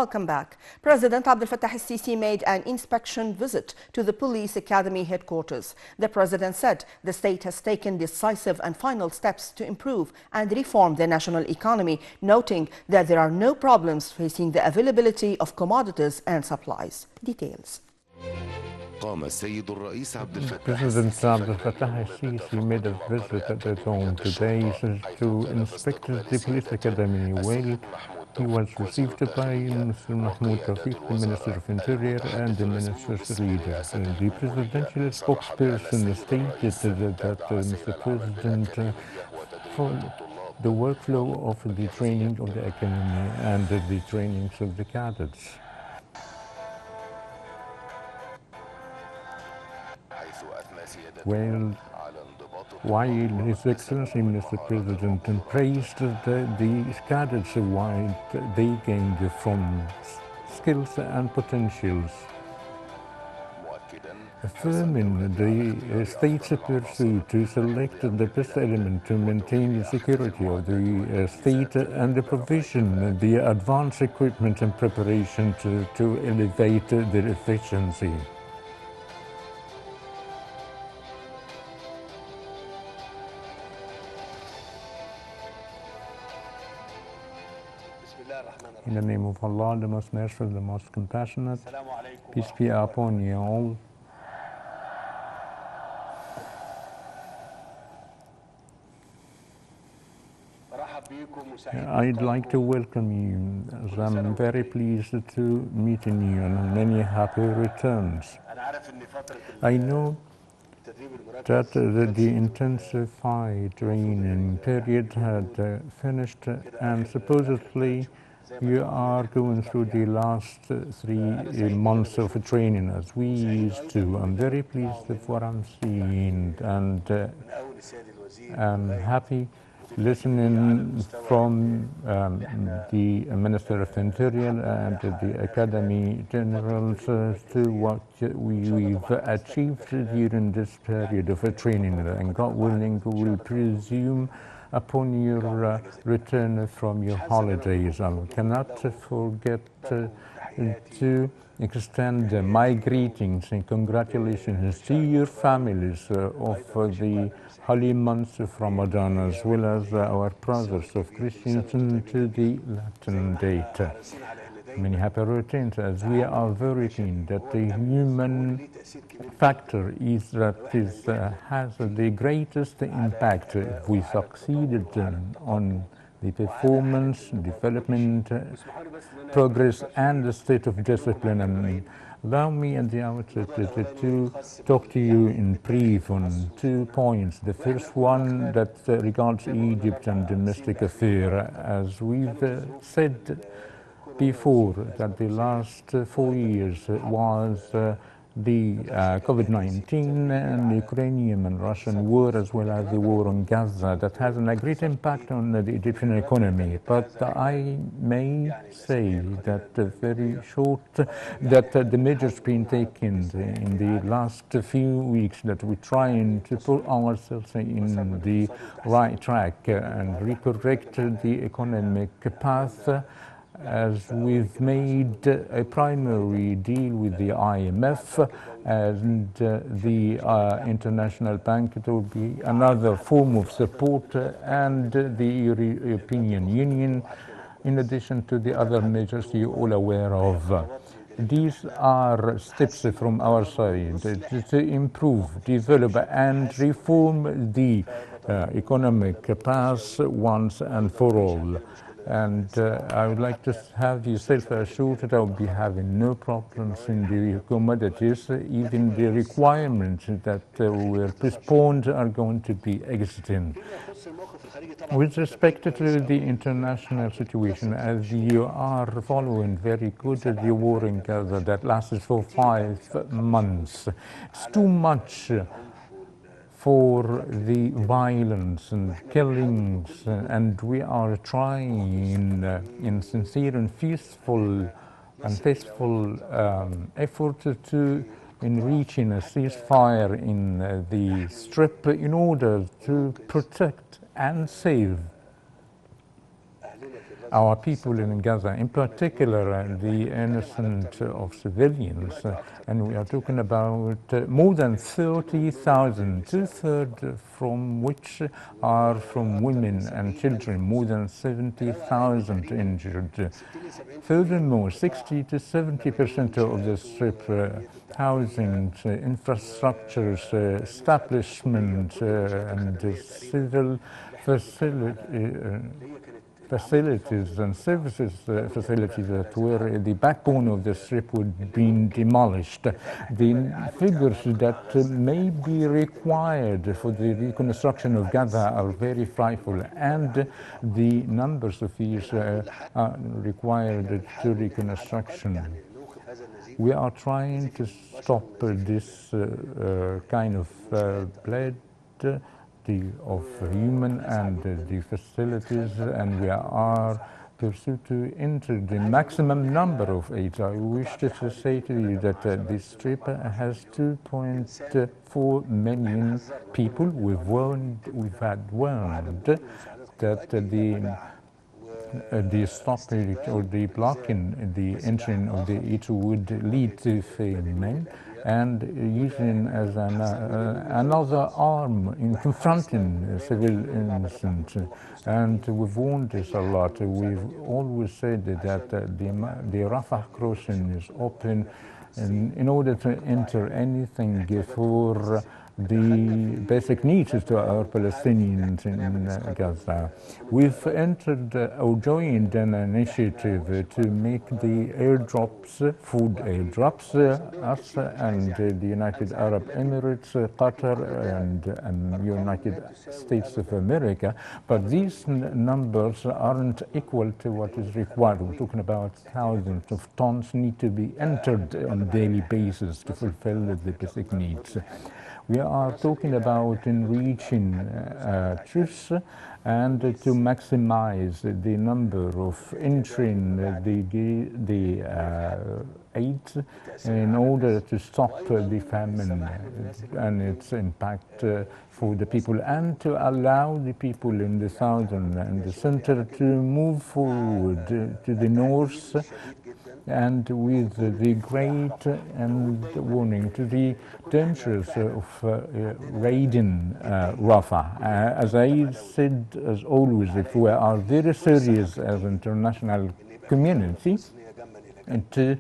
Welcome back. President Abdel Fattah Sisi made an inspection visit to the police academy headquarters. The president said the state has taken decisive and final steps to improve and reform the national economy, noting that there are no problems facing the availability of commodities and supplies. Details. President Abdel Fattah Sisi made a visit at his home today to inspect the police academy. Well, he was received by Mr. Mahmoud Rafiq, the Minister of Interior, and the Minister's leader. The presidential spokesperson stated that Mr. President followed the workflow of the training of the academy and the trainings of the cadets. Well, while His Excellency Mr. President praised the cadets what they gained from skills and potentials, affirming the state's pursuit to select the best element to maintain the security of the state and the provision, the advanced equipment and preparation to elevate their efficiency. In the name of Allah, the most merciful, the most compassionate, peace be upon you all. I'd like to welcome you, as I'm very pleased to meeting you, and many happy returns. I know that the intensified training period had finished, and supposedly you are going through the last 3 months of training as we used to. I'm very pleased with what I'm seeing, and I'm happy listening from the Minister of Interior and the Academy Generals to what we've achieved during this period of training, and God willing we'll presume upon your return from your holidays. I cannot forget to extend my greetings and congratulations to your families of the holy months of Ramadan, as well as our brothers of Christians to the Latin date. Many happy returns, as we are very keen that the human factor is that has the greatest impact if we succeeded on the performance, development, progress, and the state of discipline. And allow me at the outset to talk to you in brief on 2 points. The first one that regards Egypt and domestic affair. As we've said before, that the last 4 years was the COVID-19 and the Ukrainian and Russian war, as well as the war on Gaza, that has a great impact on the Egyptian economy. But I may say that very short, that the measures being taken in the last few weeks, that we're trying to put ourselves in the right track and recorrect the economic path, as we've made a primary deal with the IMF and the International Bank. It will be another form of support, and the European Union, in addition to the other measures you're all aware of. These are steps from our side to improve, develop, and reform the economic path once and for all. And I would like to have you self-assured that I will be having no problems in the commodities. Even the requirements that were postponed are going to be exiting. With respect to the international situation, as you are following very good, the war in Gaza that lasted for 5 months, it's too much for the violence and killings, and we are trying in sincere and peaceful effort to in reaching a ceasefire in the Strip in order to protect and save our people in Gaza, in particular the innocent of civilians, and we are talking about more than 30,000, two-thirds from which are from women and children, more than 70,000 injured. Furthermore, 60 to 70% of the Strip housing, infrastructures, establishment, and civil facilities and services facilities that were the backbone of the Strip would be demolished. The figures that may be required for the reconstruction of Gaza are very frightful, and the numbers of these are required to reconstruction. We are trying to stop this kind of bled of human and the facilities, and we are pursued to enter the maximum number of aid. I wish to say to you that this Strip has 2.4 million people. We've had warned that the stoppage or the blocking the entry of the it would lead to famine, and using as another arm in confronting civil innocents. And we've warned this a lot. We've always said that the Rafah crossing is open in order to enter anything for the basic needs to our Palestinians in Gaza. We've entered or joined an initiative to make the airdrops, food airdrops, us and the United Arab Emirates, Qatar, and United States of America. But these numbers aren't equal to what is required. We're talking about thousands of tons need to be entered on a daily basis to fulfill the basic needs. We are talking about enriching truths and to maximize the number of entering the aid in order to stop the famine and its impact for the people, and to allow the people in the southern and the center to move forward to the north, and with the great and warning to the dangers of raiding Rafah. As I said, as always, if we are very serious as international community, and to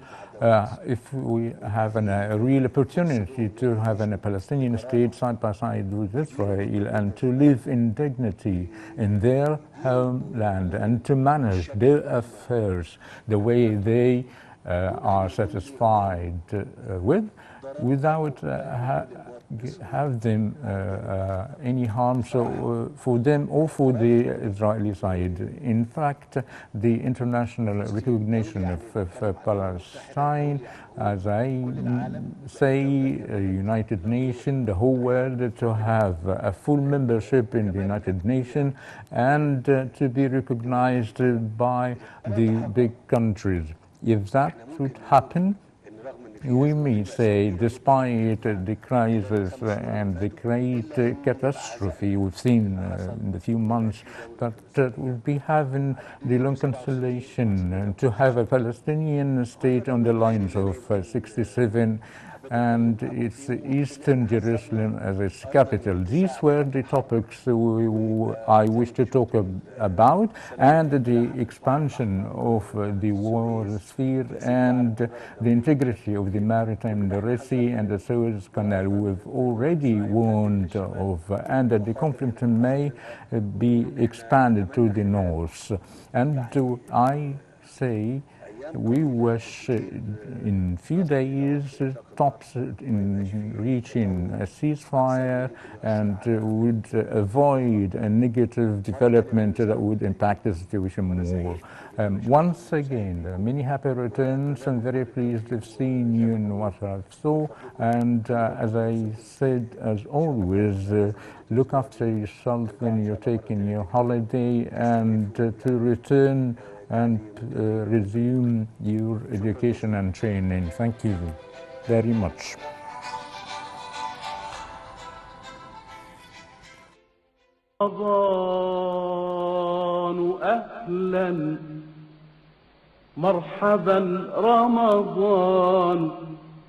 if we have a real opportunity to have a Palestinian state side by side with Israel and to live in dignity in their homeland and to manage their affairs the way they are satisfied with, without have them any harm for them or for the Israeli side. In fact, the international recognition of Palestine, as I say, United Nations, the whole world, to have a full membership in the United Nations and to be recognized by the big countries. If that should happen, we may say, despite the crisis and the great catastrophe we've seen in the few months, that we'll be having the long consolation to have a Palestinian state on the lines of 67 and its Eastern Jerusalem as its capital. These were the topics I wish to talk about, and the expansion of the war sphere and the integrity of the maritime, the Red Sea and the Suez Canal. We've already warned of, and that the conflict may be expanded to the north. And I say, we wish in few days tops in reaching a ceasefire and would avoid a negative development that would impact the situation more. Once again, many happy returns. I'm very pleased to have seen you in what I saw, and as I said, as always, look after yourself when you're taking your holiday, and to return and resume your education and training. Thank you very much. أهلا مرحبا رمضان